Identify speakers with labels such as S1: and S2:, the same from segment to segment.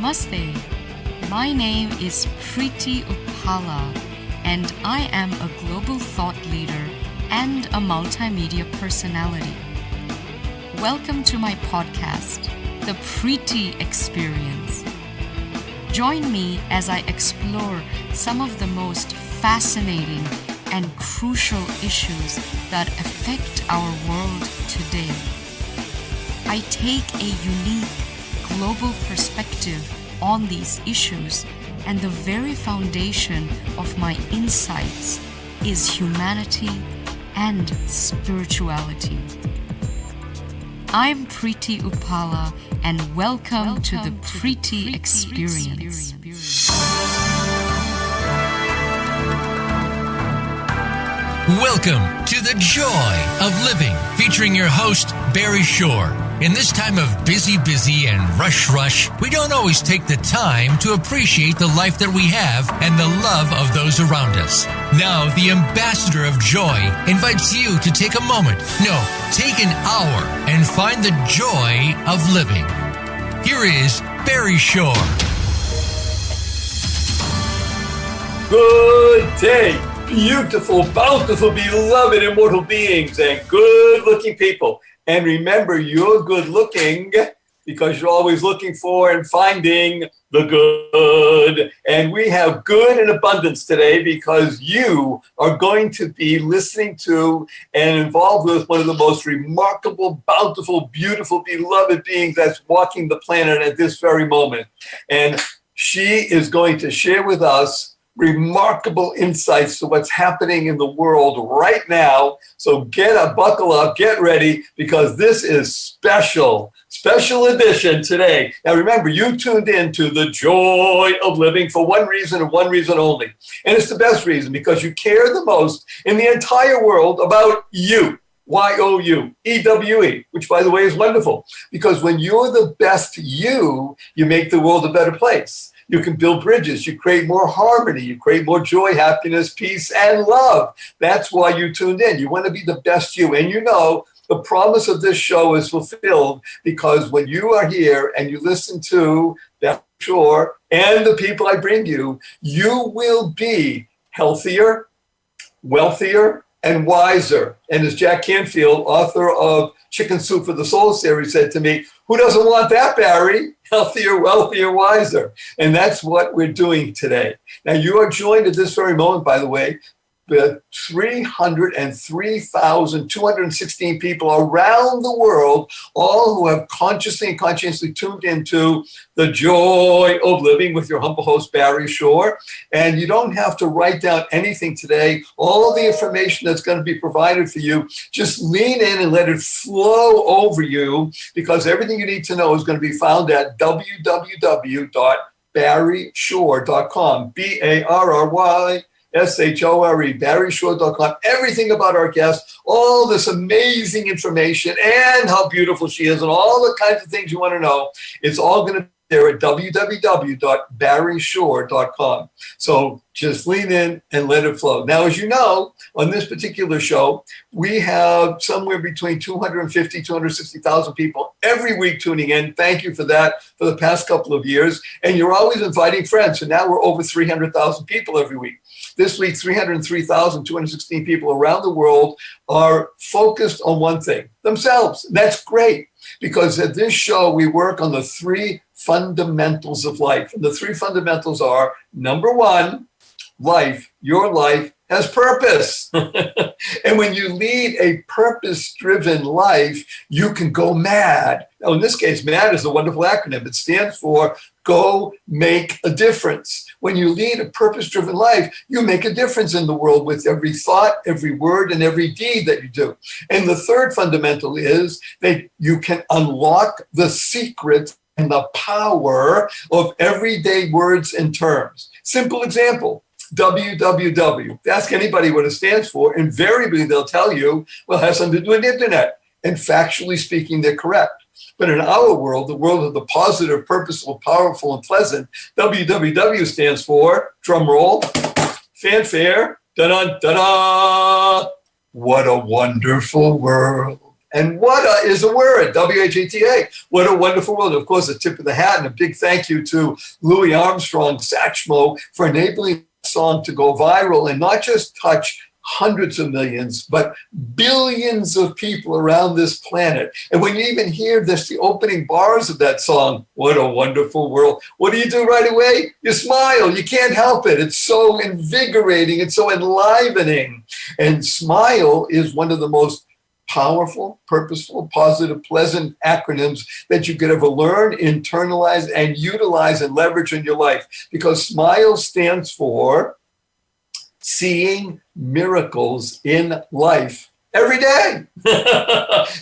S1: Namaste. My name is Preity Upala, and I am a global thought leader and a multimedia personality. Welcome to my podcast, The Preity Experience. Join me as I explore some of the most fascinating and crucial issues that affect our world today. I take a unique global perspective on these issues, and the very foundation of my insights is humanity and spirituality. I'm Preity Upala, and welcome to the Preity Experience.
S2: Welcome to The Joy of Living, featuring your host, Barry Shore. In this time of busy and rush, we don't always take the time to appreciate the life that we have and the love of those around us. Now, the ambassador of joy invites you to take a moment, take an hour, and find the joy of living. Here is Barry Shore.
S3: Good day, beautiful, bountiful, beloved, immortal beings, and good-looking people. And remember, you're good-looking because you're always looking for and finding the good. And we have good in abundance today because you are going to be listening to and involved with one of the most remarkable, bountiful, beautiful, beloved beings that's walking the planet at this very moment. And she is going to share with us remarkable insights to what's happening in the world right now. So buckle up, get ready, because this is special edition today. Now remember, you tuned in to The Joy of Living for one reason and one reason only. And it's the best reason, because you care the most in the entire world about you. Y-O-U-E-W-E, which, by the way, is wonderful, because when you're the best you make the world a better place. You can build bridges. You create more harmony. You create more joy, happiness, peace, and love. That's why you tuned in. You want to be the best you. And you know, the promise of this show is fulfilled because when you are here and you listen to Barry Shore and the people I bring you, you will be healthier, wealthier, and wiser. And as Jack Canfield, author of Chicken Soup for the Soul series, said to me, who doesn't want that, Barry? Healthier, wealthier, wiser. And that's what we're doing today. Now, you are joined at this very moment, by the way, with 303,216 people around the world, all who have consciously and conscientiously tuned into The Joy of Living with your humble host, Barry Shore. And you don't have to write down anything today. All the information that's going to be provided for you, just lean in and let it flow over you, because everything you need to know is going to be found at www.barryshore.com, BARRY. SHORE, BarryShore.com. Everything about our guest, all this amazing information, and how beautiful she is, and all the kinds of things you want to know. It's all going to be there at www.barryshore.com. So just lean in and let it flow. Now, as you know, on this particular show, we have somewhere between 250, 260,000 people every week tuning in. Thank you for that for the past couple of years. And you're always inviting friends. So now we're over 300,000 people every week. This week, 303,216 people around the world are focused on one thing, themselves. That's great, because at this show, we work on the three fundamentals of life. And the three fundamentals are, number one, life. Your life has purpose. And when you lead a purpose-driven life, you can go mad. Now, in this case, MAD is a wonderful acronym. It stands for Go Make a Difference. When you lead a purpose-driven life, you make a difference in the world with every thought, every word, and every deed that you do. And the third fundamental is that you can unlock the secret and the power of everyday words and terms. Simple example. WWW. Ask anybody what it stands for. Invariably, they'll tell you, well, it has something to do with the internet. And factually speaking, they're correct. But in our world, the world of the positive, purposeful, powerful, and pleasant, WWW stands for, drum roll, fanfare, da-da, da-da. What a wonderful world. And what is a word? W-H-A-T-A. What a wonderful world. Of course, a tip of the hat and a big thank you to Louis Armstrong, Satchmo, for enabling the song to go viral and not just touch hundreds of millions, but billions of people around this planet. And when you even hear this, the opening bars of that song, what a wonderful world, what do right away? You smile. You can't help it. It's so invigorating. It's so enlivening. And SMILE is one of the most powerful, purposeful, positive, pleasant acronyms that you could ever learn, internalize, and utilize and leverage in your life. Because SMILE stands for seeing miracles in life every day.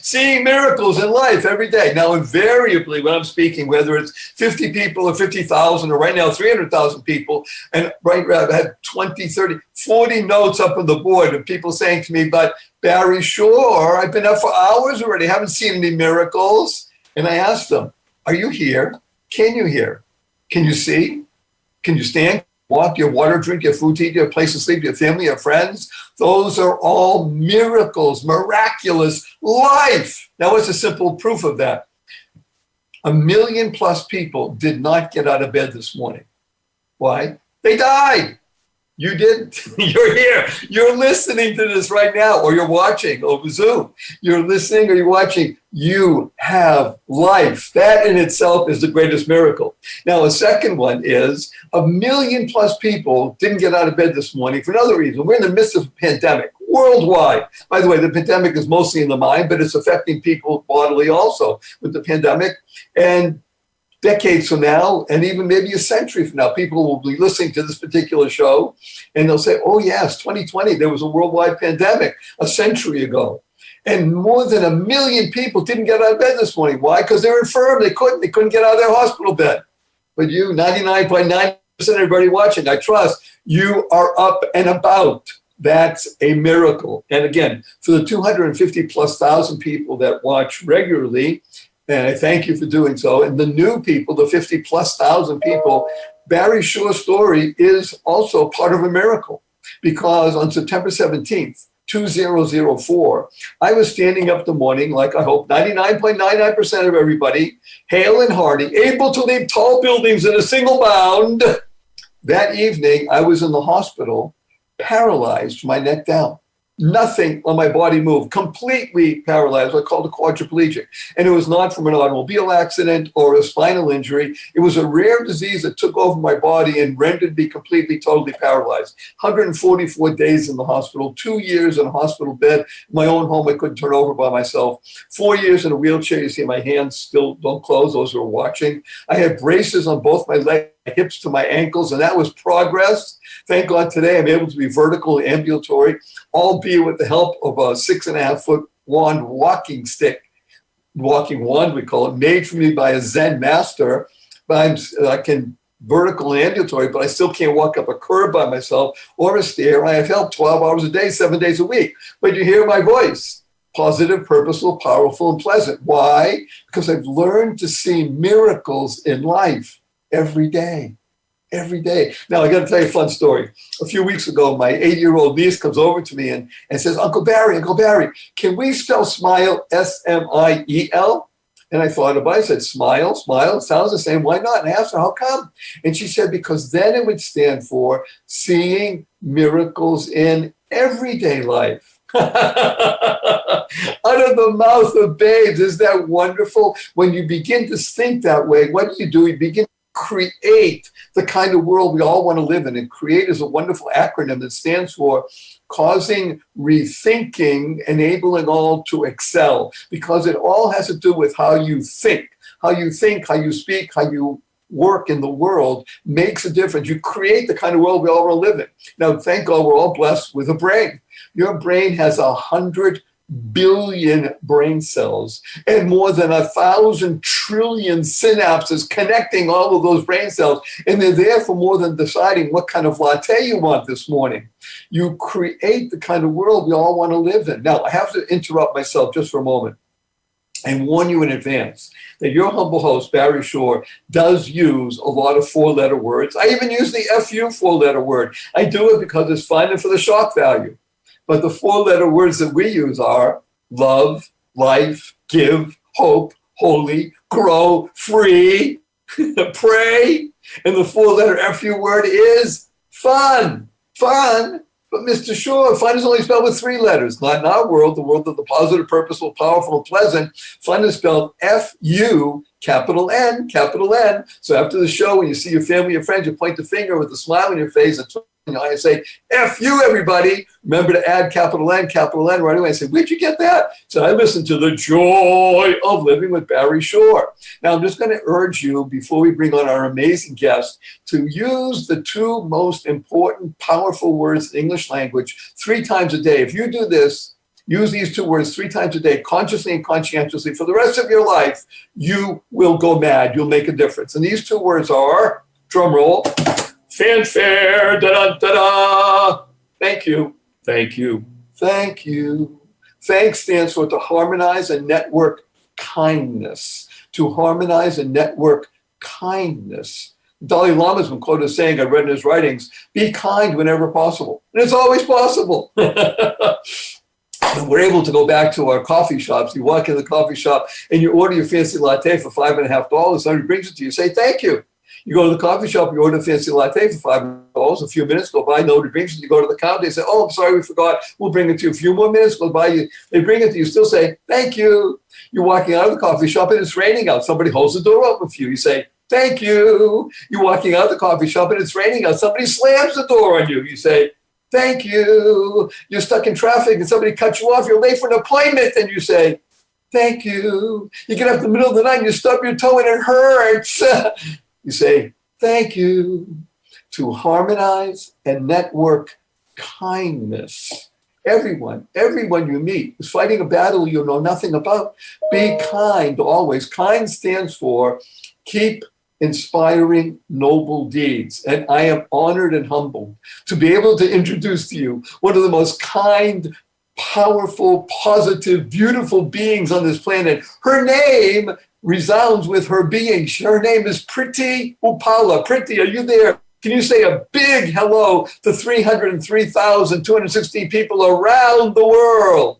S3: Seeing miracles in life every day. Now, invariably, when I'm speaking, whether it's 50 people or 50,000 or right now 300,000 people, and right now I've had 20, 30, 40 notes up on the board of people saying to me, but Barry, sure, I've been up for hours already, haven't seen any miracles. And I asked them, are you here? Can you hear? Can you see? Can you stand? Walk, your water, drink, your food to eat, your place to sleep, your family, your friends. Those are all miracles, miraculous life. Now, what's a simple proof of that? 1 million plus people did not get out of bed this morning. Why? They died. You didn't. You're here. You're listening to this right now, or you're watching over Zoom. You're listening or you're watching. You have life. That in itself is the greatest miracle. Now, a second one is 1 million plus people didn't get out of bed this morning for another reason. We're in the midst of a pandemic worldwide. By the way, the pandemic is mostly in the mind, but it's affecting people bodily also with the pandemic. And decades from now, and even maybe a century from now, people will be listening to this particular show and they'll say, oh yes, 2020, there was a worldwide pandemic a century ago. And more than 1 million people didn't get out of bed this morning. Why? Because they're infirm. They couldn't get out of their hospital bed. But you, 99.9% of everybody watching, I trust you are up and about. That's a miracle. And again, for the 250 plus thousand people that watch regularly, and I thank you for doing so. And the new people, the 50 plus thousand people, Barry Shore's story is also part of a miracle. Because on September 17th, 2004, I was standing up the morning, like I hope 99.99% of everybody, hale and hearty, able to leap tall buildings in a single bound. That evening, I was in the hospital, paralyzed from my neck down. Nothing on my body moved, completely paralyzed. I called it quadriplegic. And it was not from an automobile accident or a spinal injury. It was a rare disease that took over my body and rendered me completely, totally paralyzed. 144 days in the hospital, 2 years in a hospital bed, my own home I couldn't turn over by myself. 4 years in a wheelchair. You see my hands still don't close, those who are watching. I had braces on both my legs, hips to my ankles, and that was progress. Thank God today I'm able to be vertical, ambulatory, albeit with the help of a 6.5-foot wand walking stick, walking wand we call it, made for me by a Zen master. But I can vertical and ambulatory, but I still can't walk up a curb by myself or a stair. I have help 12 hours a day, 7 days a week. But you hear my voice, positive, purposeful, powerful, and pleasant. Why? Because I've learned to see miracles in life every day. Every day. Now, I got to tell you a fun story. A few weeks ago, my 8-year-old niece comes over to me and says, Uncle Barry, can we spell SMILE, S-M-I-E-L? And I thought about it. I said, smile, it sounds the same. Why not? And I asked her, how come? And she said, because then it would stand for seeing miracles in everyday life. Out of the mouth of babes. Isn't that wonderful? When you begin to think that way, what do? You begin to create the kind of world we all want to live in. And CREATE is a wonderful acronym that stands for causing rethinking, enabling all to excel, because it all has to do with how you think, how you speak, how you work in the world makes a difference. You create the kind of world we all want to live in. Now, thank God we're all blessed with a brain. Your brain has 100 billion brain cells and more than 1,000 trillion synapses connecting all of those brain cells. And they're there for more than deciding what kind of latte you want this morning. You create the kind of world we all want to live in. Now, I have to interrupt myself just for a moment and warn you in advance that your humble host, Barry Shore, does use a lot of 4-letter words. I even use the FU 4-letter word. I do it because it's fun and for the shock value. But the 4-letter words that we use are love, life, give, hope, holy, grow, free, pray. And the four-letter FU word is fun. Fun. But Mr. Shore, fun is only spelled with three letters. Not in our world, the world of the positive, purposeful, powerful, and pleasant. Fun is spelled F-U, capital N, capital N. So after the show, when you see your family or friends, you point the finger with a smile on your face and I say, F you, everybody. Remember to add capital N right away. I say, where'd you get that? So I listened to The Joy of Living with Barry Shore. Now, I'm just going to urge you, before we bring on our amazing guest, to use the two most important, powerful words in English language 3 times a day. If you do this, use these 2 words 3 times a day, consciously and conscientiously, for the rest of your life, you will go mad. You'll make a difference. And these 2 words are, drum roll, fanfare, da-da-da-da. Thank you. Thank you. Thank you. Thanks stands for to harmonize and network kindness. To harmonize and network kindness. Dalai Lama's been quoted as saying, I read in his writings, be kind whenever possible. And it's always possible. And we're able to go back to our coffee shops. You walk in the coffee shop and you order your fancy latte for $5.50. Somebody brings it to you. Say, thank you. You go to the coffee shop, you order a fancy latte for $5. A few minutes go by, nobody brings it. You go to the counter, they say, oh, I'm sorry, we forgot. We'll bring it to you. A few more minutes go by, they bring it to you. Still say, thank you. You're walking out of the coffee shop and it's raining out. Somebody holds the door open for you. You say, thank you. You're walking out of the coffee shop and it's raining out. Somebody slams the door on you. You say, thank you. You're stuck in traffic and somebody cuts you off. You're late for an appointment and you say, thank you. You get up in the middle of the night and you stub your toe and it hurts. You say, thank you. To harmonize and network kindness. Everyone you meet is fighting a battle you know nothing about. Be kind always. Kind stands for keep inspiring noble deeds. And I am honored and humbled to be able to introduce to you one of the most kind, powerful, positive, beautiful beings on this planet. Her name resounds with her being. Her name is Preity Upala. Preity, are you there? Can you say a big hello to 303,216 people around the world?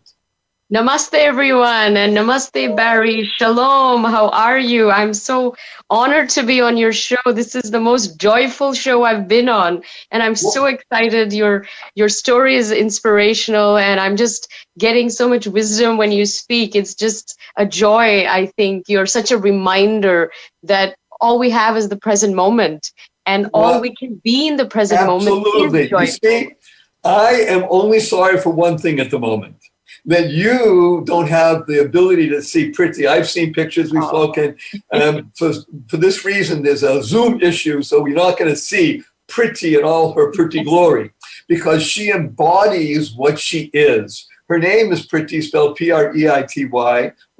S4: Namaste, everyone, and namaste, Barry. Shalom. How are you? I'm so honored to be on your show. This is the most joyful show I've been on, and I'm so excited. Your story is inspirational, and I'm just getting so much wisdom when you speak. It's just a joy, I think. You're such a reminder that all we have is the present moment, and all we can be in the present moment is joyful.
S3: You see, I am only sorry for one thing at the moment. That you don't have the ability to see Preity. I've seen pictures, we've spoken. For this reason, there's a Zoom issue, so we're not going to see Preity in all her pretty glory because she embodies what she is. Her name is Preity, spelled Preity,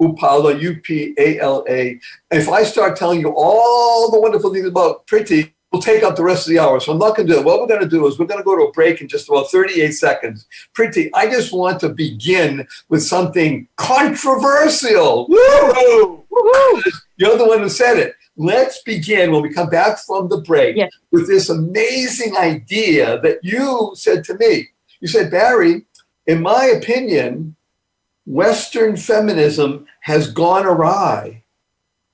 S3: Upala, Upala. If I start telling you all the wonderful things about Preity, we'll take up the rest of the hour. So I'm not going to do it. What we're going to do is we're going to go to a break in just about 38 seconds. Preity, I just want to begin with something controversial. Woo! Woo! You're the one who said it. Let's begin when we come back from the break with this amazing idea that you said to me. You said, Barry, in my opinion, Western feminism has gone awry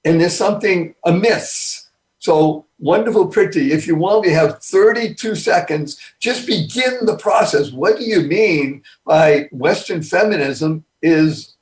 S3: and there's something amiss. So, wonderful, Preity, if you want, we have 32 seconds. Just begin the process. What do you mean by Western feminism is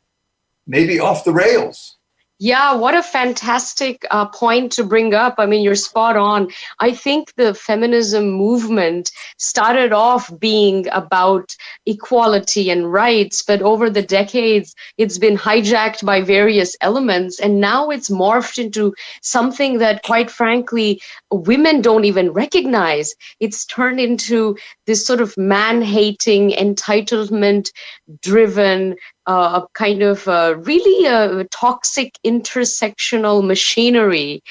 S3: maybe off the rails?
S4: Yeah, what a fantastic point to bring up. I mean, you're spot on. I think the feminism movement started off being about equality and rights, but over the decades, it's been hijacked by various elements. And now it's morphed into something that, quite frankly, women don't even recognize. It's turned into this sort of man-hating, entitlement-driven, kind of really toxic intersectional machinery.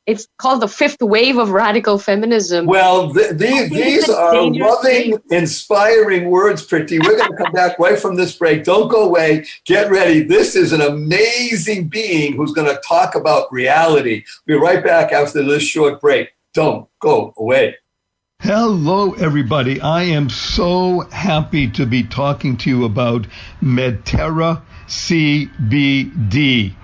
S4: It's called the fifth wave of radical feminism.
S3: Well, these are loving, inspiring words, Preity. We're going to come back right from this break. Don't go away. Get ready. This is an amazing being who's going to talk about reality. We'll be right back after this short break. Don't go away.
S5: Hello, everybody. I am so happy to be talking to you about Medterra CBD.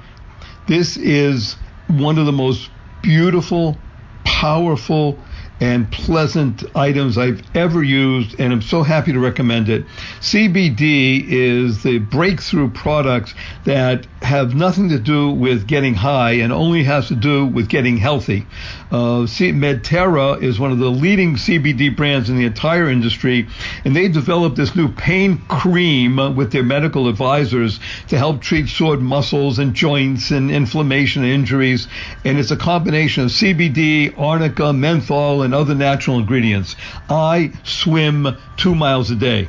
S5: This is one of the most beautiful, powerful, and pleasant items I've ever used, and I'm so happy to recommend it. CBD is the breakthrough products that have nothing to do with getting high and only has to do with getting healthy. Medterra is one of the leading CBD brands in the entire industry, and they developed this new pain cream with their medical advisors to help treat sore muscles and joints and inflammation and injuries. And it's a combination of CBD, arnica, menthol, and other natural ingredients. I swim 2 miles a day.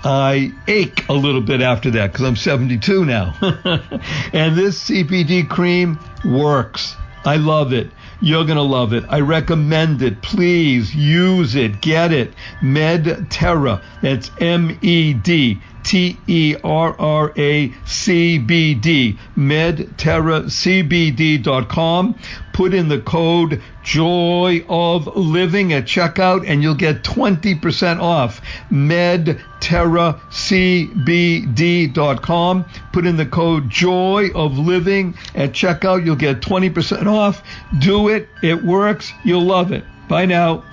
S5: I ache a little bit after that because I'm 72 now. And this CBD cream works. I love it. You're going to love it. I recommend it. Please use it. Get it. Medterra. That's MEDTERRA CBD. MedterraCBD.com. Put in the code Joy of Living at checkout and you'll get 20% off. MedterraCBD.com. Put in the code Joy of Living at checkout. You'll get 20% off. Do it. It works. You'll love it. Bye now.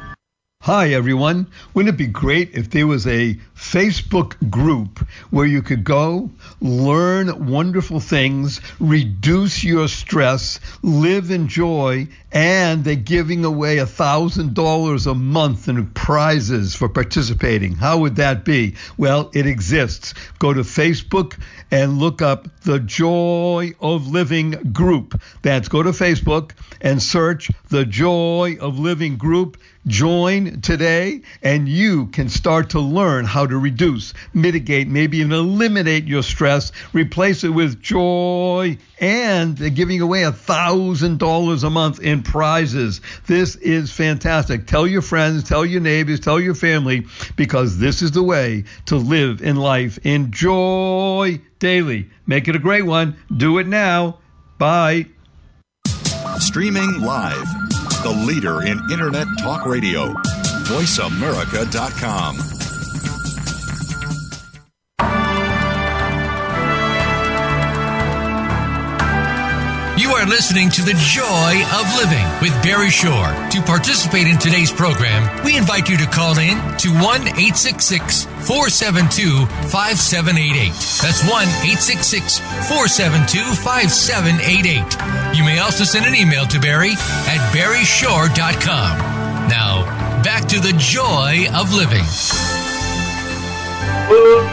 S5: Hi, everyone. Wouldn't it be great if there was a Facebook group where you could go, learn wonderful things, reduce your stress, live in joy, and they're giving away $1,000 a month in prizes for participating? How would that be? Well, it exists. Go to Facebook and look up the Joy of Living group. Go to Facebook and search the Joy of Living group. Join today, and you can start to learn how to reduce, mitigate, maybe even eliminate your stress, replace it with joy, and they're giving away $1,000 a month in prizes. This is fantastic. Tell your friends, tell your neighbors, tell your family, because this is the way to live in life. Enjoy daily. Make it a great one. Do it now. Bye.
S6: Streaming live. The leader in Internet Talk Radio. VoiceAmerica.com.
S2: You are listening to The Joy of Living with Barry Shore. To participate in today's program, we invite you to call in to 1-866-472-5788. That's 1-866-472-5788. You may also send an email to Barry at barryshore.com. Now, back to The Joy of Living.
S3: Good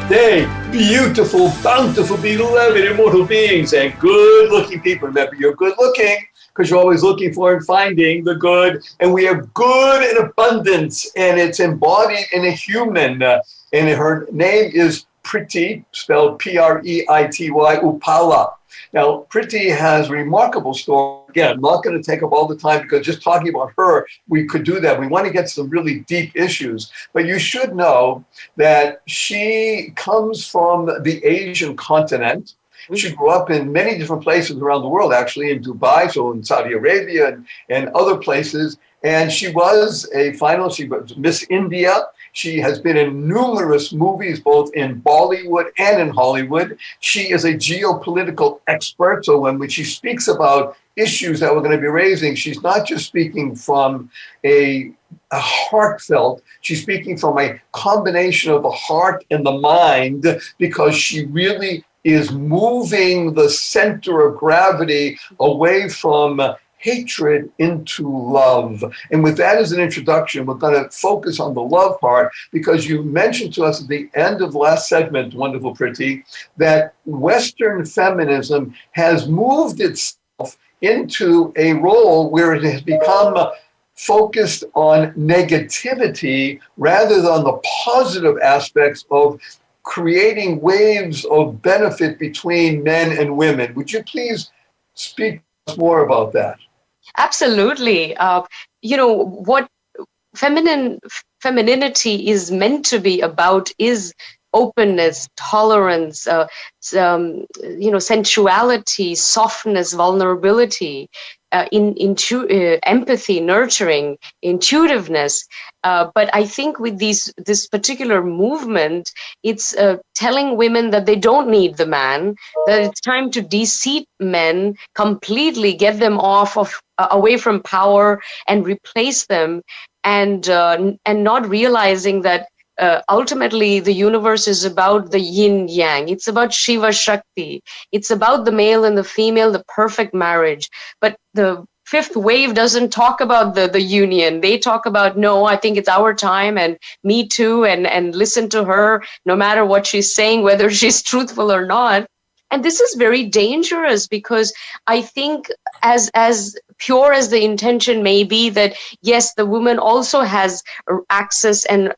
S3: day, beautiful, bountiful, beloved, immortal beings, and good-looking people. Remember, you're good-looking because you're always looking for and finding the good, and we have good in abundance, and it's embodied in a human, and her name is Preity, spelled Preity, Upala. Now, Preity has a remarkable story. Again, I'm not going to take up all the time because just talking about her, we could do that. We want to get some really deep issues. But you should know that she comes from the Asian continent. She grew up in many different places around the world, actually, in Dubai, so in Saudi Arabia and other places. And she was she was Miss India. She has been in numerous movies, both in Bollywood and in Hollywood. She is a geopolitical expert. So when she speaks about issues that we're going to be raising, she's not just speaking from a heartfelt, she's speaking from a combination of the heart and the mind, because she really is moving the center of gravity away from hatred into love. And with that as an introduction, we're going to focus on the love part, because you mentioned to us at the end of the last segment, wonderful Preity, that Western feminism has moved itself into a role where it has become focused on negativity rather than the positive aspects of creating waves of benefit between men and women. Would you please speak more about that?
S4: Absolutely. What femininity is meant to be about is openness, tolerance, sensuality, softness, vulnerability. empathy, nurturing, intuitiveness. But I think with this particular movement, it's telling women that they don't need the man, that it's time to de-seat men completely, get them away from power and replace them, and not realizing that ultimately the universe is about the yin yang. It's about Shiva Shakti. It's about the male and the female, the perfect marriage. But the fifth wave doesn't talk about the union. They talk about, no, I think it's our time, and me too, and listen to her no matter what she's saying, whether she's truthful or not. And this is very dangerous, because I think as pure as the intention may be, that yes, the woman also has access and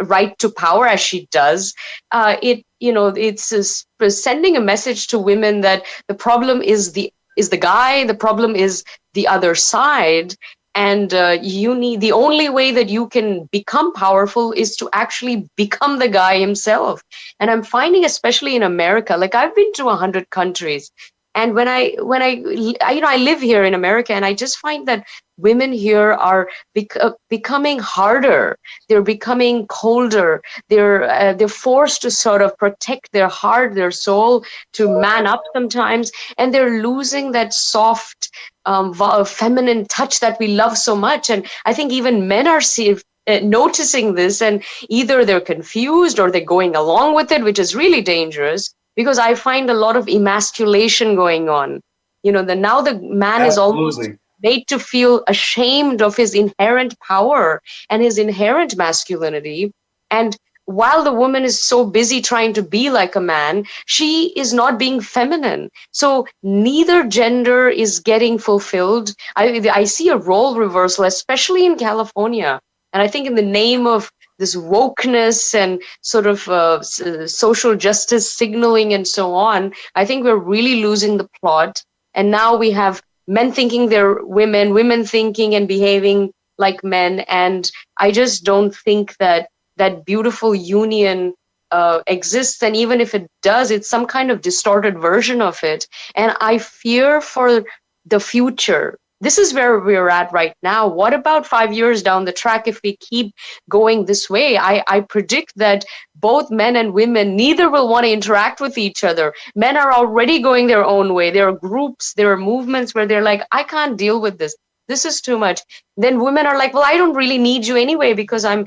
S4: right to power, as she does, it's sending a message to women that the problem is the guy, the problem is the other side. And the only way that you can become powerful is to actually become the guy himself. And I'm finding, especially in America, like I've been to 100 countries, and when I live here in America, and I just find that women here are becoming harder. They're becoming colder. They're forced to sort of protect their heart, their soul, to man up sometimes, and they're losing that soft, feminine touch that we love so much. And I think even men are noticing this, and either they're confused or they're going along with it, which is really dangerous, because I find a lot of emasculation going on. Now the man
S3: Absolutely.
S4: is almost made to feel ashamed of his inherent power and his inherent masculinity. And while the woman is so busy trying to be like a man, she is not being feminine. So neither gender is getting fulfilled. I see a role reversal, especially in California. And I think in the name of this wokeness and sort of social justice signaling and so on, I think we're really losing the plot. And now we have men thinking they're women, women thinking and behaving like men. And I just don't think that beautiful union exists. And even if it does, it's some kind of distorted version of it. And I fear for the future. This is where we're at right now. What about 5 years down the track if we keep going this way? I predict that both men and women, neither will want to interact with each other. Men are already going their own way. There are groups, there are movements where they're like, I can't deal with this. This is too much. Then women are like, well, I don't really need you anyway, because I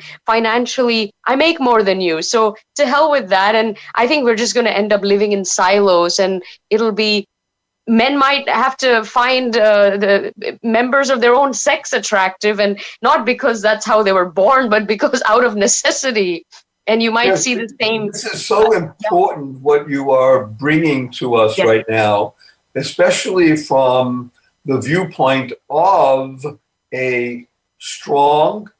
S4: make more than you. So to hell with that. And I think we're just going to end up living in silos, and it'll be, men might have to find the members of their own sex attractive, and not because that's how they were born, but because out of necessity. And you might see the same.
S3: This is so important what you are bringing to us right now, especially from the viewpoint of a strong,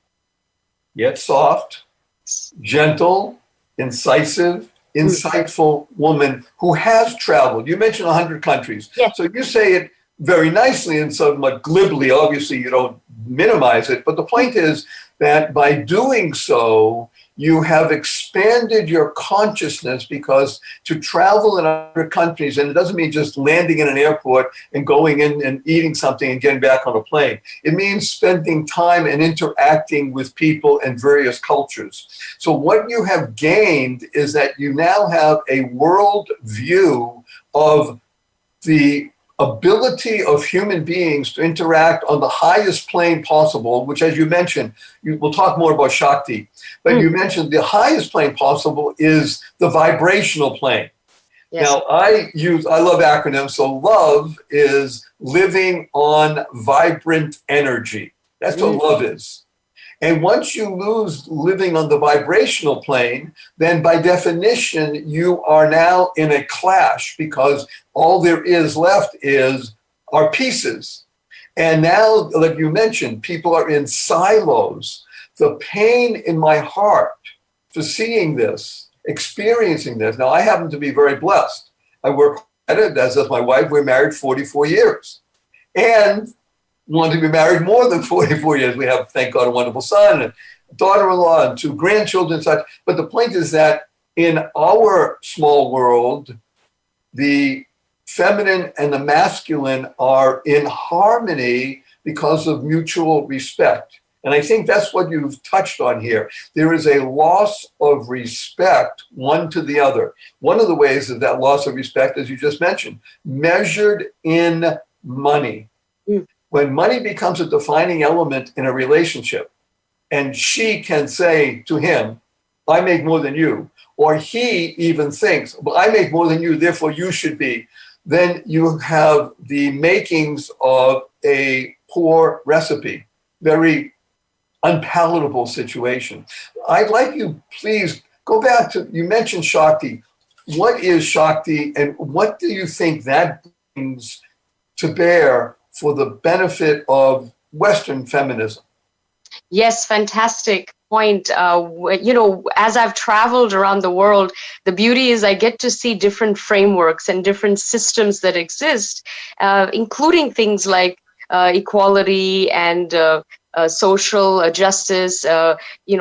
S3: yet soft, gentle, incisive, insightful woman who has traveled. You mentioned 100 countries.
S4: Yes.
S3: So you say it very nicely and somewhat glibly. Obviously, you don't minimize it. But the point is that by doing so, you have expanded your consciousness, because to travel in other countries, and it doesn't mean just landing in an airport and going in and eating something and getting back on a plane. It means spending time and interacting with people and various cultures. So what you have gained is that you now have a world view of the ability of human beings to interact on the highest plane possible, which, as you mentioned, we'll talk more about Shakti, but you mentioned the highest plane possible is the vibrational plane. Yes. Now, I love acronyms, so love is living on vibrant energy. That's what love is. And once you lose living on the vibrational plane, then by definition, you are now in a clash, because all there is left are pieces. And now, like you mentioned, people are in silos. The pain in my heart for seeing this, experiencing this. Now, I happen to be very blessed. I work at it, as does my wife. We're married 44 years. And want to be married more than 44 years. We have, thank God, a wonderful son, and a daughter-in-law, and 2 grandchildren and such. But the point is that in our small world, the feminine and the masculine are in harmony because of mutual respect. And I think that's what you've touched on here. There is a loss of respect one to the other. One of the ways of that loss of respect, as you just mentioned, measured in money. When money becomes a defining element in a relationship, and she can say to him, I make more than you, or he even thinks, well, I make more than you, therefore you should be, then you have the makings of a poor recipe, very unpalatable situation. I'd like you, please, go back to, you mentioned Shakti. What is Shakti, and what do you think that brings to bear for the benefit of Western feminism?
S4: Yes, fantastic point. As I've traveled around the world, the beauty is I get to see different frameworks and different systems that exist, including things like equality and social justice,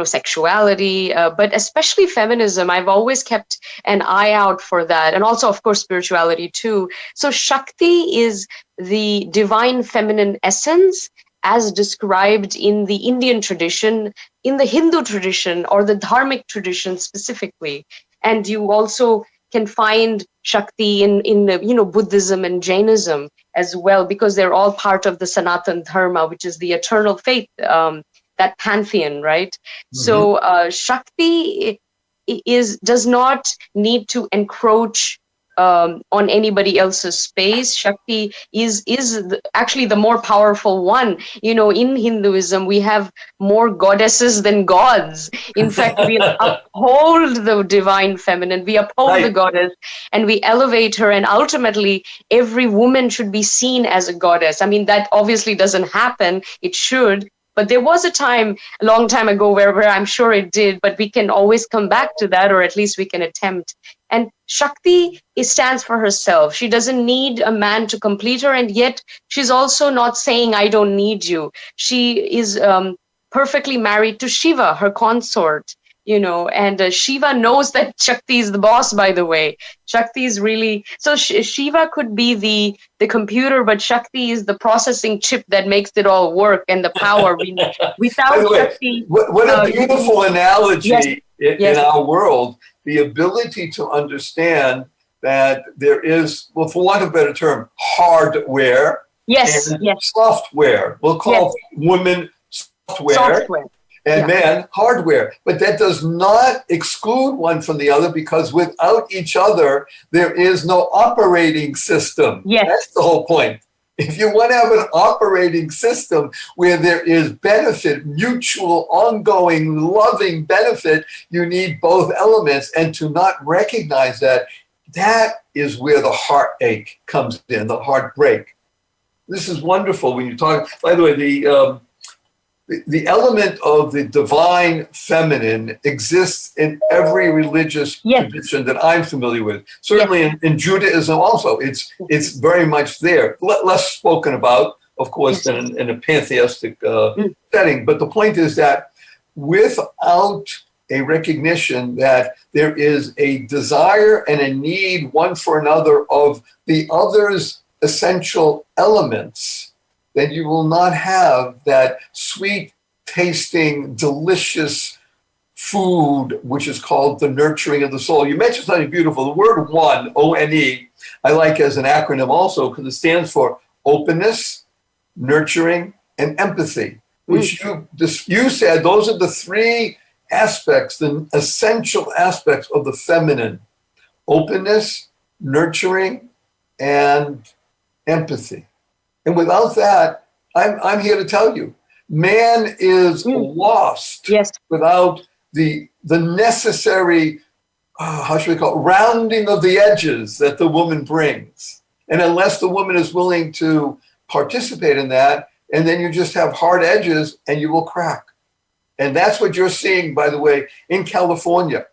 S4: sexuality, but especially feminism. I've always kept an eye out for that. And also, of course, spirituality too. So Shakti is the divine feminine essence as described in the Indian tradition, in the Hindu tradition, or the Dharmic tradition specifically. And you also can find Shakti in Buddhism and Jainism as well, because they're all part of the Sanatan Dharma, which is the eternal faith, that pantheon, right? Mm-hmm. So Shakti does not need to encroach on anybody else's space. Shakti is actually the more powerful one. In Hinduism, we have more goddesses than gods. In fact, we uphold the divine feminine, we uphold the goddess, and we elevate her. And ultimately, every woman should be seen as a goddess. I mean, that obviously doesn't happen. It should. But there was a time, a long time ago, where I'm sure it did, but we can always come back to that, or at least we can attempt. And Shakti stands for herself. She doesn't need a man to complete her, and yet she's also not saying, I don't need you. She is perfectly married to Shiva, her consort, and Shiva knows that Shakti is the boss, by the way. Shakti is really, so Shiva could be the computer, but Shakti is the processing chip that makes it all work, and the power. Without Shakti.
S3: What a beautiful analogy in our world. The ability to understand that there is, well, for want of a better term, hardware and software. We'll call women software. And man, hardware. But that does not exclude one from the other, because without each other, there is no operating system.
S4: Yes.
S3: That's the whole point. If you want to have an operating system where there is benefit, mutual, ongoing, loving benefit, you need both elements. And to not recognize that is where the heartache comes in, the heartbreak. This is wonderful when you talk. By the way, the element of the divine feminine exists in every religious tradition that I'm familiar with. Certainly in Judaism also, it's very much there. Less spoken about, of course, than in a pantheistic setting. But the point is that without a recognition that there is a desire and a need one for another of the other's essential elements, then you will not have that sweet tasting, delicious food, which is called the nurturing of the soul. You mentioned something beautiful. The word one, O-N-E, I like as an acronym also, because it stands for openness, nurturing, and empathy, which you said those are the three aspects, the essential aspects of the feminine: openness, nurturing, and empathy. And without that, I'm here to tell you, man is lost without the necessary, how should we call it, rounding of the edges that the woman brings. And unless the woman is willing to participate in that, and then you just have hard edges and you will crack. And that's what you're seeing, by the way, in California.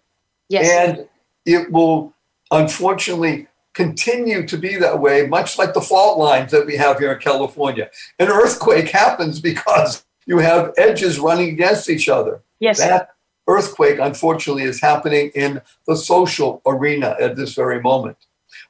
S4: Yes.
S3: And it will unfortunately continue to be that way, much like the fault lines that we have here in California. An earthquake happens because you have edges running against each other.
S4: Yes.
S3: That earthquake, unfortunately, is happening in the social arena at this very moment.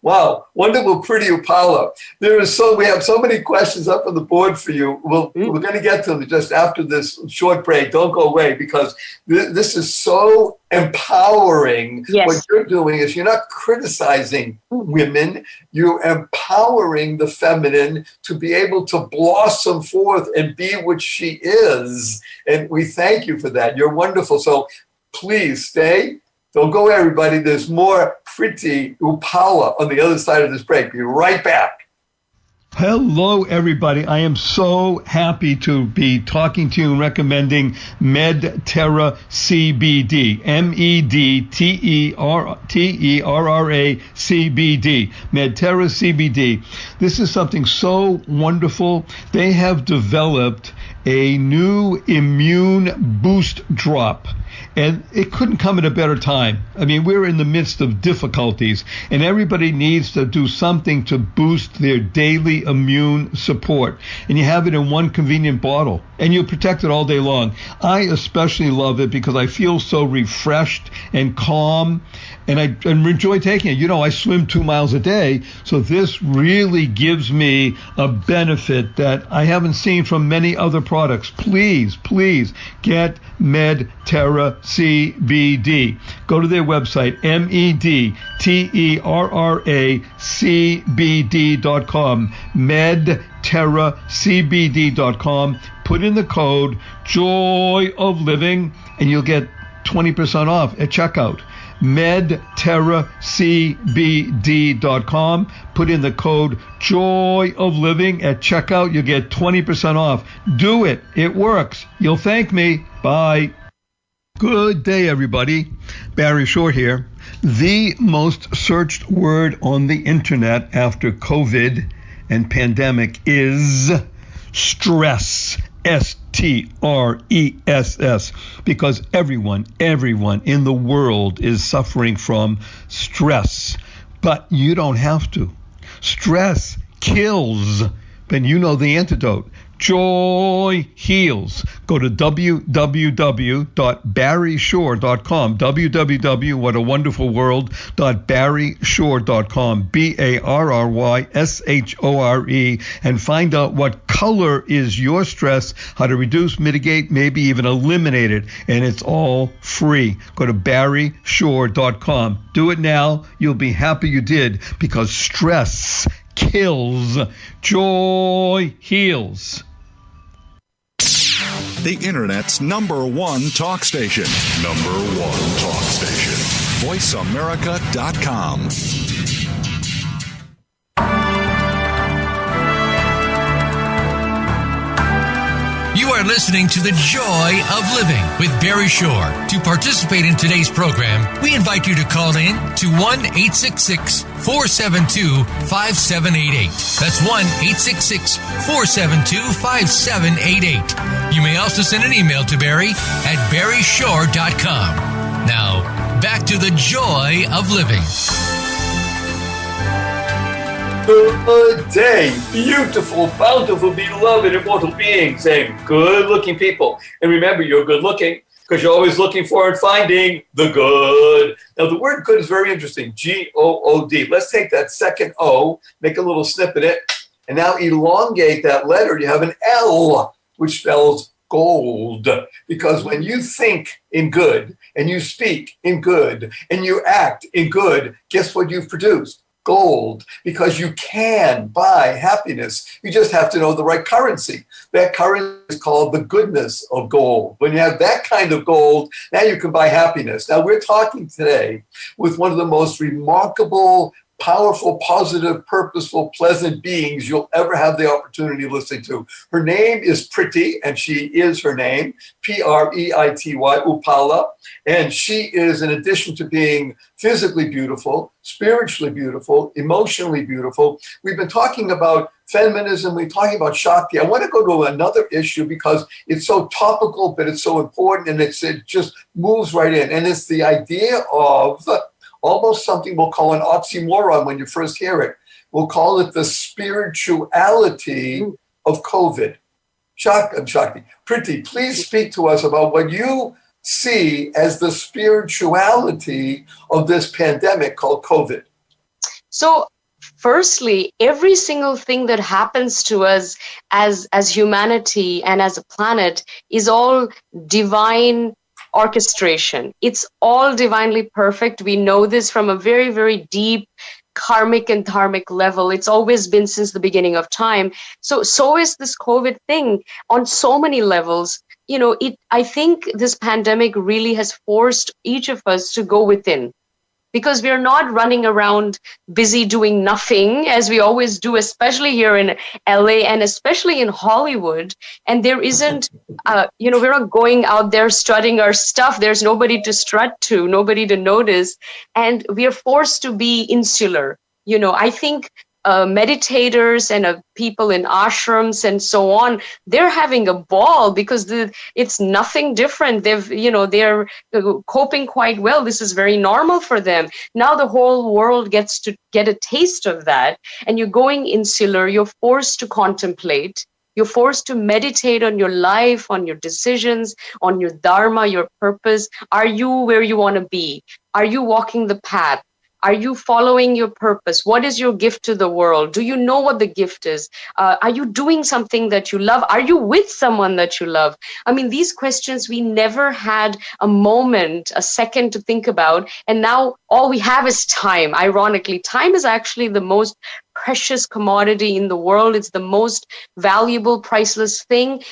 S3: Wow, wonderful, Preity Upala. We have so many questions up on the board for you. We're going to get to them just after this short break. Don't go away, because this is so empowering.
S4: Yes.
S3: What you're doing is you're not criticizing women, you're empowering the feminine to be able to blossom forth and be what she is. And we thank you for that. You're wonderful. So please stay. Don't go, everybody. There's more Preity Upala on the other side of this break. Be right back.
S5: Hello, everybody. I am so happy to be talking to you and recommending MedTerra CBD, MedTerra CBD, MedTerra CBD. This is something so wonderful. They have developed a new immune boost drop. And it couldn't come at a better time. I mean, we're in the midst of difficulties, and everybody needs to do something to boost their daily immune support. And you have it in one convenient bottle, and you'll protect it all day long. I especially love it because I feel so refreshed and calm, and I enjoy taking it. You know, I swim 2 miles a day, so this really gives me a benefit that I haven't seen from many other products. Please, please get MedTerra CBD. Go to their website, MedTerracBD.com, MedTerracBD.com. Put in the code Joy of Living, and you'll get 20% off at checkout. MedTerracBD.com. Put in the code Joy of Living at checkout. You'll get 20% off. Do it. It works. You'll thank me. Bye. Good day, everybody. Barry Shore here. The most searched word on the internet after COVID and pandemic is stress. STRESS, because everyone in the world is suffering from stress. But you don't have to. Stress kills. Then you know the antidote. Joy heals. Go to www.barryshore.com. www.whatawonderfulworld.barryshore.com. BARRYSHORE, and find out what color is your stress, how to reduce, mitigate, maybe even eliminate it. And it's all free. Go to barryshore.com. Do it now. You'll be happy you did, because stress kills. Joy heals.
S6: The Internet's #1 talk station. #1 talk station. VoiceAmerica.com.
S2: You are listening to The Joy of Living with Barry Shore. To participate in today's program, we invite you to call in to 1-866-472-5788. That's 1-866-472-5788. You may also send an email to Barry at barryshore.com. Now, back to The Joy of Living.
S3: Good day, beautiful, bountiful, beloved, immortal beings, and good-looking people. And remember, you're good-looking because you're always looking for and finding the good. Now, the word good is very interesting, G-O-O-D. Let's take that second O, make a little snip in it, and now elongate that letter. You have an L, which spells gold. Because when you think in good, and you speak in good, and you act in good, guess what you've produced? Gold, because you can buy happiness. You just have to know the right currency. That currency is called the goodness of gold. When you have that kind of gold, now you can buy happiness. Now, we're talking today with one of the most remarkable, powerful, positive, purposeful, pleasant beings you'll ever have the opportunity to listen to. Her name is Preity, and she is her name, Preity, Upala. And she is, in addition to being physically beautiful, spiritually beautiful, emotionally beautiful. We've been talking about feminism. We're talking about Shakti. I want to go to another issue because it's so topical, but it's so important, and it just moves right in. And it's the idea of almost something we'll call an oxymoron when you first hear it. We'll call it the spirituality of COVID. Shakti. Preity, please speak to us about what you see as the spirituality of this pandemic called COVID.
S4: So firstly, every single thing that happens to us as humanity and as a planet is all divine orchestration. It's all divinely perfect. We know this from a very, very deep karmic and dharmic level. It's always been since the beginning of time. So is this COVID thing on so many levels. I think this pandemic really has forced each of us to go within, because we're not running around busy doing nothing as we always do, especially here in LA and especially in Hollywood. And there isn't, we're not going out there strutting our stuff. There's nobody to strut to, nobody to notice. And we are forced to be insular. I think meditators and people in ashrams and so on, they're having a ball because it's nothing different. They're coping quite well. This is very normal for them. Now the whole world gets to get a taste of that, and you're going insular. You're forced to contemplate. You're forced to meditate on your life, on your decisions, on your dharma, your purpose. Are you where you want to be? Are you walking the path? Are you following your purpose? What is your gift to the world? Do you know what the gift is? Are you doing something that you love? Are you with someone that you love? I mean, these questions we never had a moment, a second to think about. And now all we have is time. Ironically, time is actually the most precious commodity in the world. It's the most valuable, priceless thing,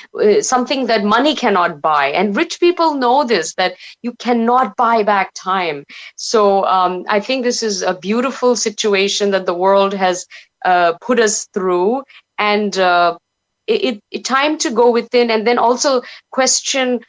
S4: something that money cannot buy. And rich people know this, that you cannot buy back time. So I think this is a beautiful situation that the world has put us through. And it time to go within, and then also question,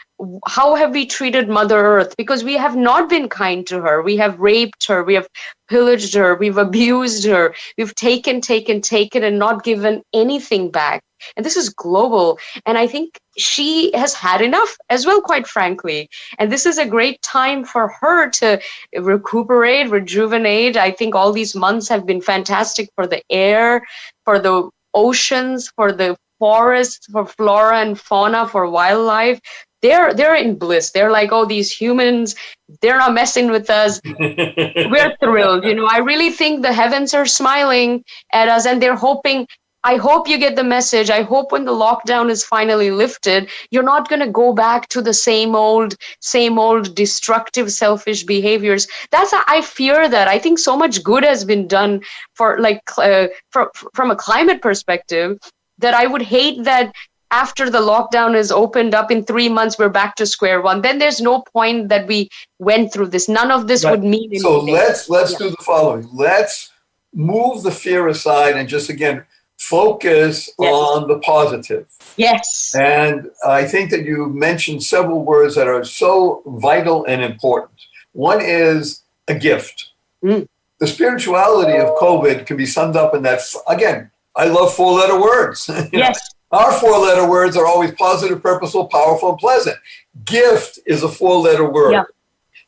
S4: how have we treated Mother Earth? Because we have not been kind to her. We have raped her. We have pillaged her. We've abused her. We've taken and not given anything back. And this is global. And I think she has had enough as well, quite frankly. And this is a great time for her to recuperate, rejuvenate. I think all these months have been fantastic for the air, for the oceans, for the forests, for flora and fauna, for wildlife. They're in bliss. They're like, oh, these humans, they're not messing with us. We're thrilled. I really think the heavens are smiling at us, and they're hoping. I hope you get the message. I hope when the lockdown is finally lifted, you're not going to go back to the same old destructive, selfish behaviors. I fear that. I think so much good has been done from a climate perspective, that I would hate that after the lockdown is opened up in 3 months, we're back to square one. Then there's no point that we went through this. None of this would mean anything.
S3: So let's do the following. Let's move the fear aside and just, again, focus on the positive.
S4: Yes.
S3: And I think that you mentioned several words that are so vital and important. One is a gift. The spirituality of COVID can be summed up in that, again, I love 4-letter words.
S4: Yes.
S3: Our 4-letter words are always positive, purposeful, powerful, and pleasant. Gift is a 4-letter word. Yeah.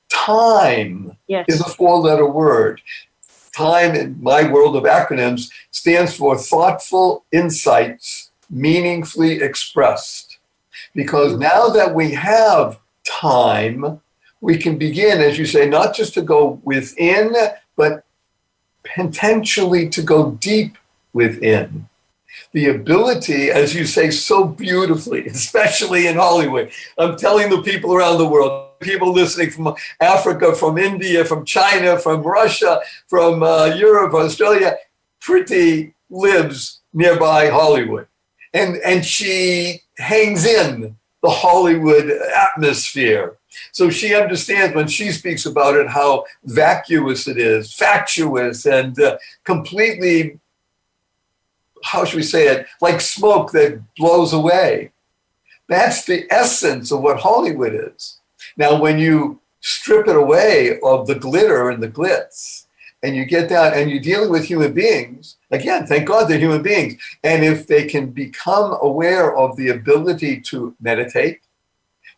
S3: Time is a 4-letter word. Time, in my world of acronyms, stands for thoughtful insights meaningfully expressed. Because now that we have time, we can begin, as you say, not just to go within, but potentially to go deep within. The ability, as you say so beautifully, especially in Hollywood, I'm telling the people around the world, people listening from Africa, from India, from China, from Russia, from Europe, Australia, Preity lives nearby Hollywood. And she hangs in the Hollywood atmosphere. So she understands when she speaks about it how vacuous it is, fatuous, and completely, how should we say it, like smoke that blows away. That's the essence of what Hollywood is. Now, when you strip it away of the glitter and the glitz, and you get down and you're dealing with human beings, again, thank God they're human beings. And if they can become aware of the ability to meditate,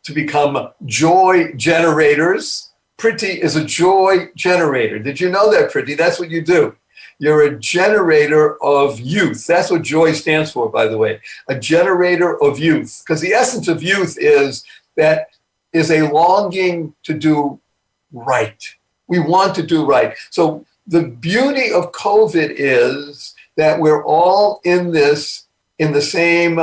S3: to become joy generators. Preity is a joy generator. Did you know that, Preity? That's what you do. You're a generator of youth. That's what joy stands for, by the way. A generator of youth. Because the essence of youth is that is a longing to do right. We want to do right. So the beauty of COVID is that we're all in this in the same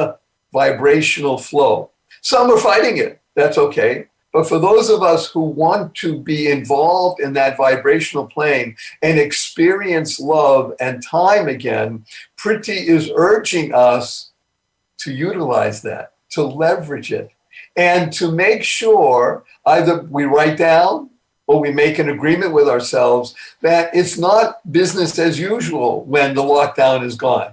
S3: vibrational flow. Some are fighting it. That's okay. But for those of us who want to be involved in that vibrational plane and experience love and time again, Preity is urging us to utilize that, to leverage it, and to make sure either we write down or we make an agreement with ourselves that it's not business as usual when the lockdown is gone.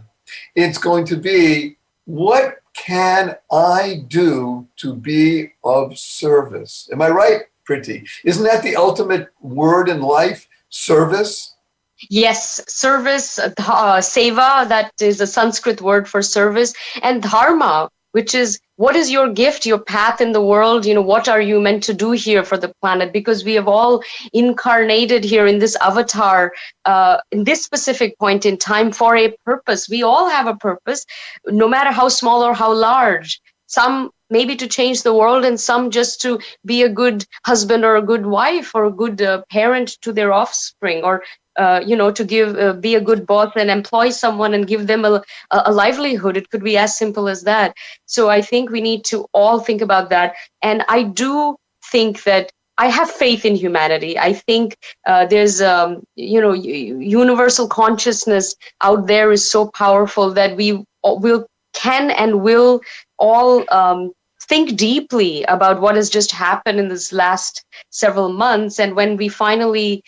S3: It's going to be, what can I do to be of service? Am I right, Preity? Isn't that the ultimate word in life, service?
S4: Yes, service, seva, that is a Sanskrit word for service, and dharma, which is what is your gift, your path in the world? What are you meant to do here for the planet? Because we have all incarnated here in this avatar, in this specific point in time for a purpose. We all have a purpose, no matter how small or how large. Some maybe to change the world, and some just to be a good husband or a good wife or a good parent to their offspring, or to give, be a good boss and employ someone and give them a livelihood. It could be as simple as that. So I think we need to all think about that. And I do think that I have faith in humanity. I think there's, universal consciousness out there is so powerful that we can and will all think deeply about what has just happened in this last several months. And when we finally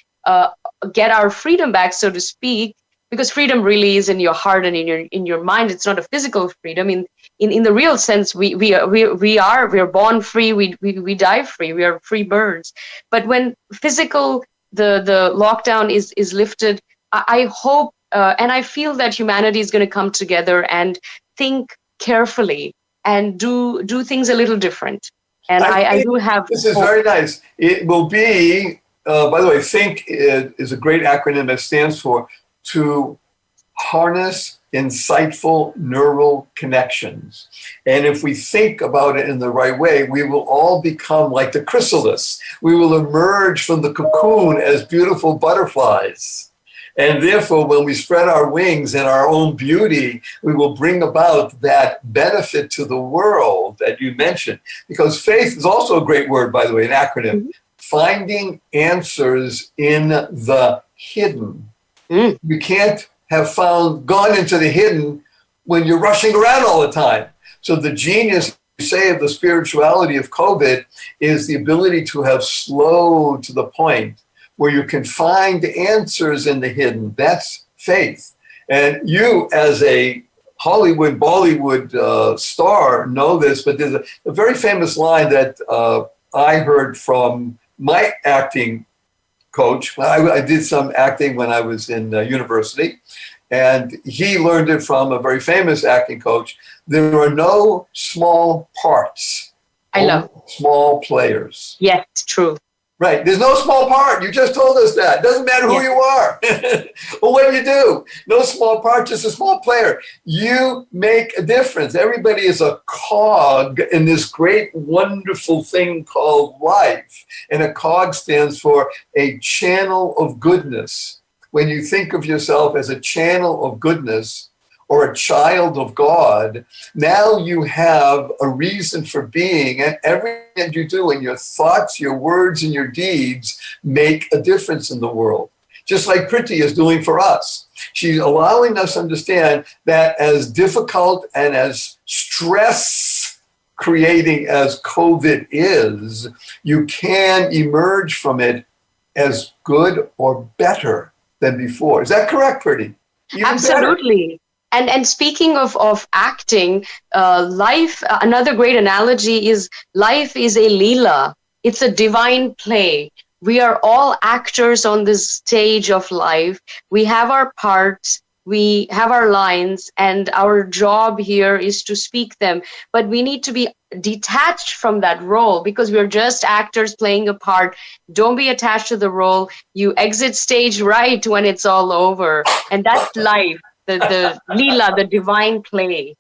S4: get our freedom back, so to speak, because freedom really is in your heart and in your mind. It's not a physical freedom. In the real sense, we're born free. We die free. We are free birds. But when physical the lockdown is lifted, I hope and I feel that humanity is going to come together and think carefully and do things a little different. And I do have.
S3: This is very nice. It will be. By the way, THINK is a great acronym that stands for to harness insightful neural connections. And if we think about it in the right way, we will all become like the chrysalis. We will emerge from the cocoon as beautiful butterflies. And therefore, when we spread our wings in our own beauty, we will bring about that benefit to the world that you mentioned. Because faith is also a great word, by the way, an acronym. Mm-hmm. Finding answers in the hidden. You can't have gone into the hidden when you're rushing around all the time. So the genius, you say, of the spirituality of COVID is the ability to have slowed to the point where you can find answers in the hidden. That's faith. And you, as a Hollywood, Bollywood star, know this, but there's a very famous line that I heard from my acting coach. I did some acting when I was in university, and he learned it from a very famous acting coach. There are no small parts.
S4: I love
S3: small players.
S4: Yes, true.
S3: Right. There's no small part. You just told us that. Doesn't matter who you are or what you do. No small part, just a small player. You make a difference. Everybody is a cog in this great, wonderful thing called life. And a cog stands for a channel of goodness. When you think of yourself as a channel of goodness or a child of God, now you have a reason for being, and everything that you do and your thoughts, your words, and your deeds make a difference in the world. Just like Preity is doing for us. She's allowing us to understand that as difficult and as stress creating as COVID is, you can emerge from it as good or better than before. Is that correct, Preity?
S4: Absolutely. Better. And speaking of acting, life, another great analogy is life is a leela. It's a divine play. We are all actors on this stage of life. We have our parts, we have our lines, and our job here is to speak them. But we need to be detached from that role because we're just actors playing a part. Don't be attached to the role. You exit stage right when it's all over. And that's life. The Leela, the divine play.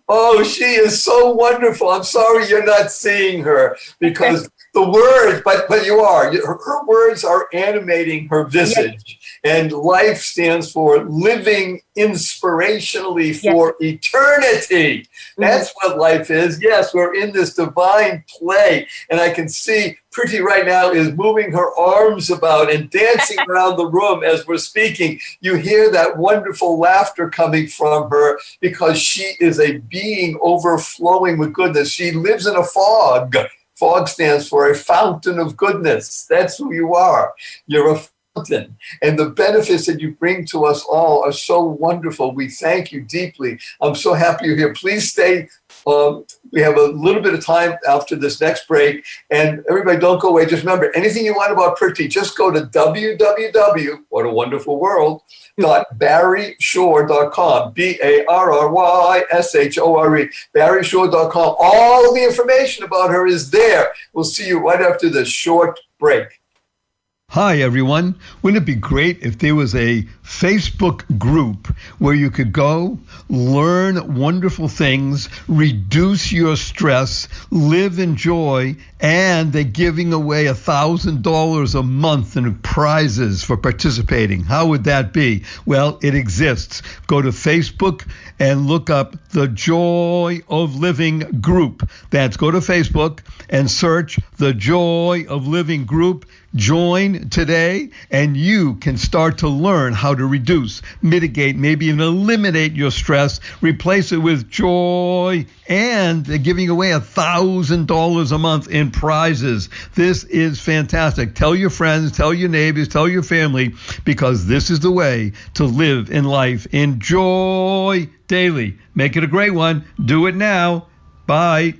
S3: Oh, she is so wonderful. I'm sorry you're not seeing her because the words, but you are. Her words are animating her visage. And life stands for living inspirationally for eternity. That's what life is. Yes, we're in this divine play. And I can see Preity right now is moving her arms about and dancing around the room as we're speaking. You hear that wonderful laughter coming from her because she is a being overflowing with goodness. She lives in a fog. Fog stands for a fountain of goodness. That's who you are. You're a fountain. And the benefits that you bring to us all are so wonderful. We thank you deeply. I'm so happy you're here. Please stay. We have a little bit of time after this next break. And everybody, don't go away. Just remember, anything you want about Preity, just go to What a Wonderful World. .barryshore.com, BARRYSHORE, barryshore.com. All the information about her is there. We'll see you right after this short break.
S5: Hi, everyone. Wouldn't it be great if there was a Facebook group where you could go, learn wonderful things, reduce your stress, live in joy, and they're giving away $1,000 a month in prizes for participating? How would that be? Well, it exists. Go to Facebook and look up the Joy of Living group. That's go to Facebook and search the Joy of Living group. Join today, and you can start to learn how to reduce, mitigate, maybe even eliminate your stress, replace it with joy, and they're giving away $1,000 a month in prizes. This is fantastic. Tell your friends, tell your neighbors, tell your family, because this is the way to live in life. Enjoy daily. Make it a great one. Do it now. Bye.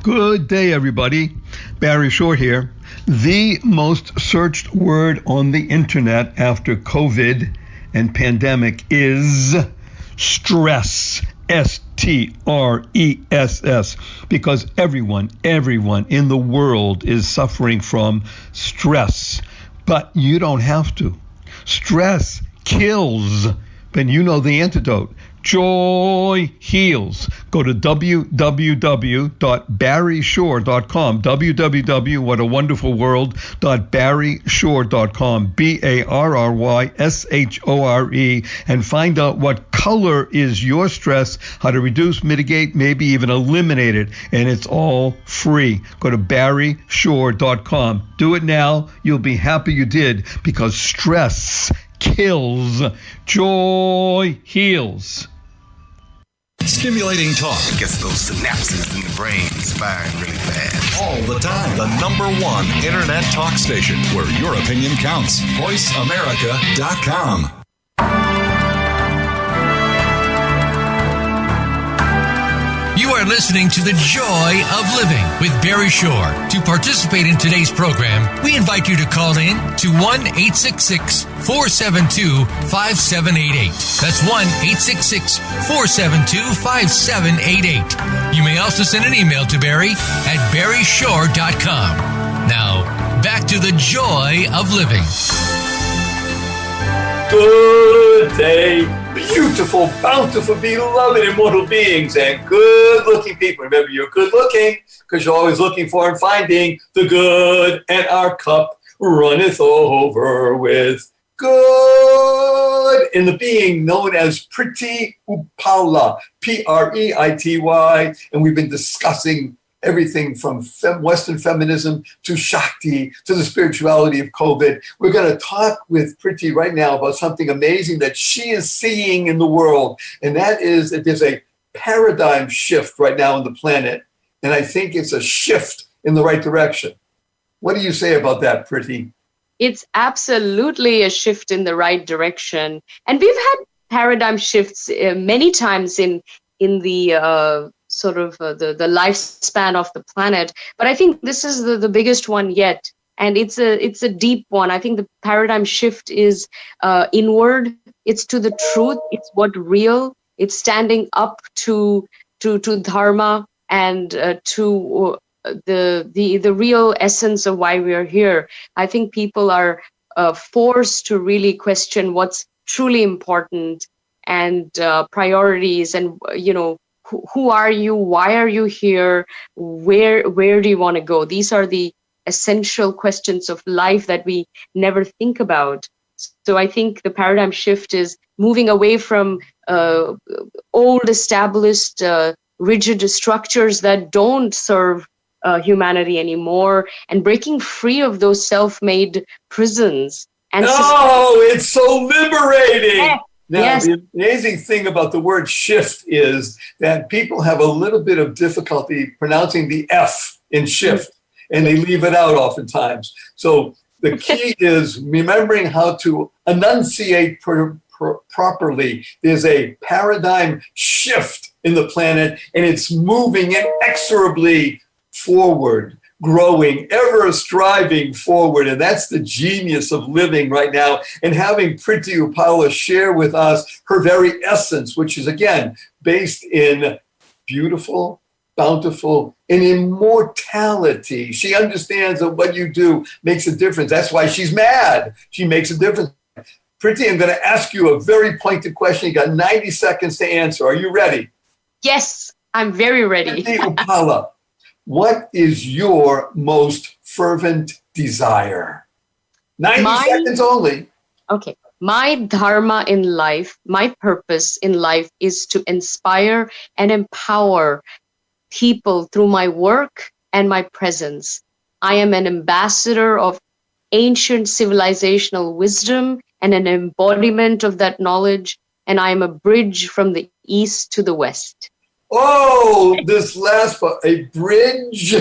S5: Good day, everybody. Barry Shore here. The most searched word on the internet after COVID and pandemic is stress. STRESS, because everyone in the world is suffering from stress. But you don't have to. Stress kills, but you know the antidote. Joy heals. Go to www.barryshore.com, www.whatawonderfulworld.barryshore.com, BARRYSHORE, and find out what color is your stress, how to reduce, mitigate, maybe even eliminate it, and it's all free. Go to barryshore.com. Do it now. You'll be happy you did, because stress kills, joy heals.
S6: Stimulating talk
S7: gets those synapses in the brain firing really fast.
S6: all the time. The #1 internet talk station where your opinion counts. VoiceAmerica.com.
S2: You are listening to The Joy of Living with Barry Shore. To participate in today's program, we invite you to call in to 1-866-472-5788. That's 1-866-472-5788. You may also send an email to Barry at barryshore.com. Now, back to The Joy of Living.
S3: Good day, beautiful, bountiful, beloved, immortal beings, and good-looking people. Remember, you're good-looking because you're always looking for and finding the good, and our cup runneth over with good in the being known as Preity Upala, Preity, and we've been discussing everything from Western feminism to Shakti to the spirituality of COVID. We're going to talk with Preity right now about something amazing that she is seeing in the world. And that is that there's a paradigm shift right now on the planet. And I think it's a shift in the right direction. What do you say about that, Preity?
S4: It's absolutely a shift in the right direction. And we've had paradigm shifts many times in the sort of the lifespan of the planet, but I think this is the biggest one yet, and it's a deep one. I think the paradigm shift is inward. It's to the truth. It's what real. It's standing up to dharma and to the real essence of why we are here. I think people are forced to really question what's truly important and priorities, and who are you? Why are you here? Where do you want to go? These are the essential questions of life that we never think about. So I think the paradigm shift is moving away from old established rigid structures that don't serve humanity anymore, and breaking free of those self-made prisons. And
S3: it's so liberating.
S4: yeah.
S3: Now,
S4: Yes.
S3: the amazing thing about the word shift is that people have a little bit of difficulty pronouncing the F in shift, and they leave it out oftentimes. So the key is remembering how to enunciate properly. There's a paradigm shift in the planet, and it's moving inexorably forward, growing, ever striving forward. And that's the genius of living right now, and having Preity Upala share with us her very essence, which is, again, based in beautiful, bountiful, and immortality. She understands that what you do makes a difference. That's why she's mad. She makes a difference. Preity, I'm going to ask you a very pointed question. You got 90 seconds to answer. Are you ready?
S4: Yes, I'm very ready.
S3: Preity Upala, what is your most fervent desire? 90 seconds only.
S4: Okay. My dharma in life, my purpose in life is to inspire and empower people through my work and my presence. I am an ambassador of ancient civilizational wisdom and an embodiment of that knowledge, and I am a bridge from the east to the west.
S3: Oh, this last part, a bridge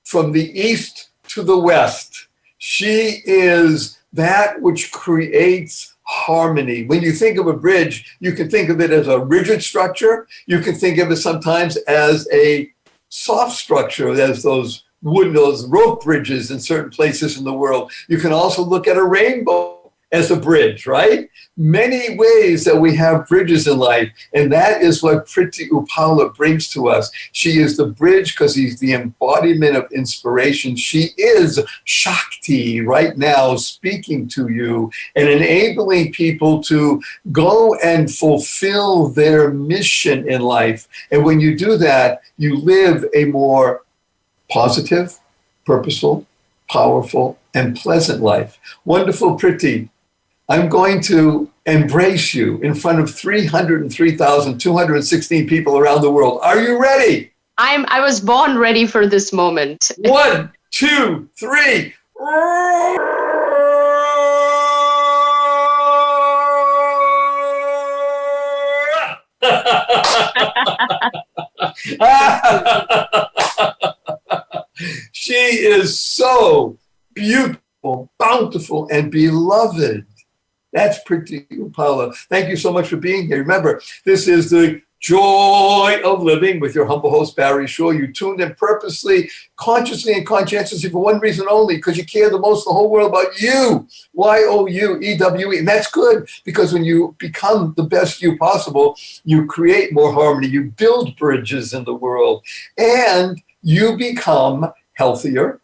S3: from the east to the west. She is that which creates harmony. When you think of a bridge, you can think of it as a rigid structure. You can think of it sometimes as a soft structure, as those rope bridges in certain places in the world. You can also look at a rainbow as a bridge, right? Many ways that we have bridges in life, and that is what Preity Upala brings to us. She is the bridge because she's the embodiment of inspiration. She is Shakti right now, speaking to you and enabling people to go and fulfill their mission in life. And when you do that, you live a more positive, purposeful, powerful, and pleasant life. Wonderful, Preity. I'm going to embrace you in front of 303,216 people around the world. Are you ready?
S4: I was born ready for this moment.
S3: 1, 2, 3. She is so beautiful, bountiful, and beloved. That's Preity Upala. Thank you so much for being here. Remember, this is the joy of living with your humble host, Barry Shore. You tuned in purposely, consciously, and conscientiously for one reason only, because you care the most in the whole world about you. Y-O-U-E-W-E. And that's good, because when you become the best you possible, you create more harmony. You build bridges in the world. And you become healthier,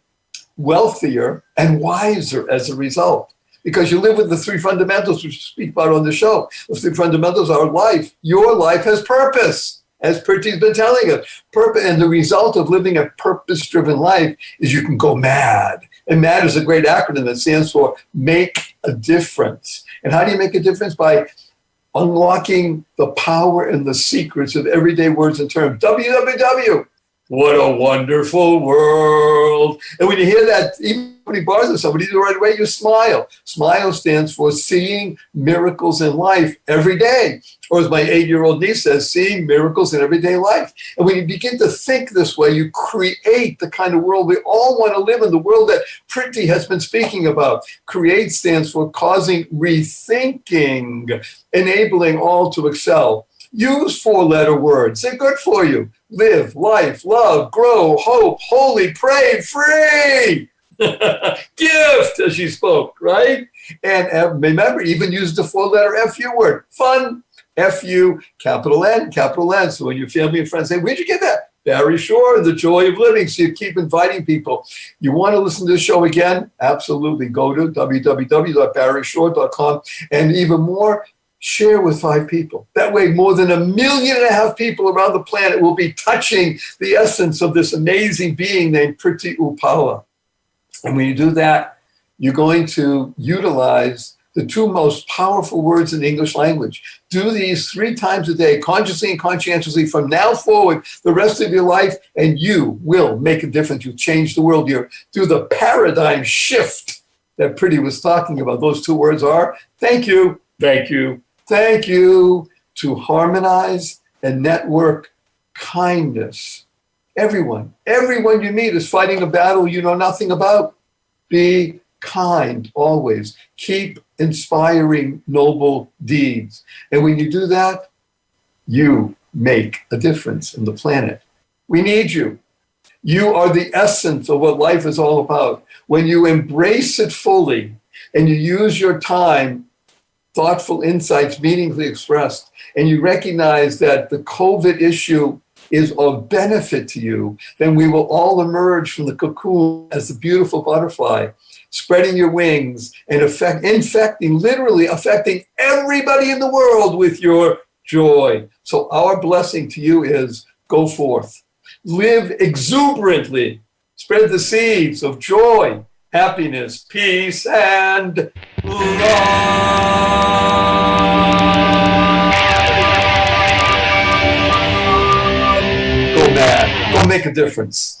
S3: wealthier, and wiser as a result. Because you live with the three fundamentals which we speak about on the show. The three fundamentals are life. Your life has purpose, as Preeti's been telling us. Purpose, and the result of living a purpose-driven life is you can go mad. And MAD is a great acronym that stands for Make a Difference. And how do you make a difference? By unlocking the power and the secrets of everyday words and terms. WWW. What a wonderful world. And when you hear that, even when he bothers somebody, the right way, you smile. Smile stands for seeing miracles in life every day. Or as my 8-year-old niece says, seeing miracles in everyday life. And when you begin to think this way, you create the kind of world we all want to live in, the world that Preity has been speaking about. Create stands for causing rethinking, enabling all to excel. Use 4-letter words. They're good for you. Live, life, love, grow, hope, holy, pray, free. Gift, as she spoke, right? And remember, even use the 4-letter FU word. Fun, FU, capital N, capital N. So when your family and friends say, where'd you get that? Barry Shore, the joy of living. So you keep inviting people. You want to listen to the show again? Absolutely. Go to www.barryshore.com. And even more, share with 5 people. That way, more than 1.5 million people around the planet will be touching the essence of this amazing being named Preity Upala. And when you do that, you're going to utilize the 2 most powerful words in the English language. Do these 3 times a day, consciously and conscientiously, from now forward, the rest of your life, and you will make a difference. You change the world. You do the paradigm shift that Preity was talking about. Those 2 words are thank you, thank you, thank you, to harmonize and network kindness. Everyone you meet is fighting a battle you know nothing about. Be kind always. Keep inspiring noble deeds. And when you do that, you make a difference in the planet. We need you. You are the essence of what life is all about. When you embrace it fully and you use your time, thoughtful insights meaningfully expressed, and you recognize that the COVID issue is of benefit to you, then we will all emerge from the cocoon as a beautiful butterfly, spreading your wings and literally affecting everybody in the world with your joy. So our blessing to you is go forth, live exuberantly, spread the seeds of joy, happiness, peace, and love. Go mad. Go make a difference.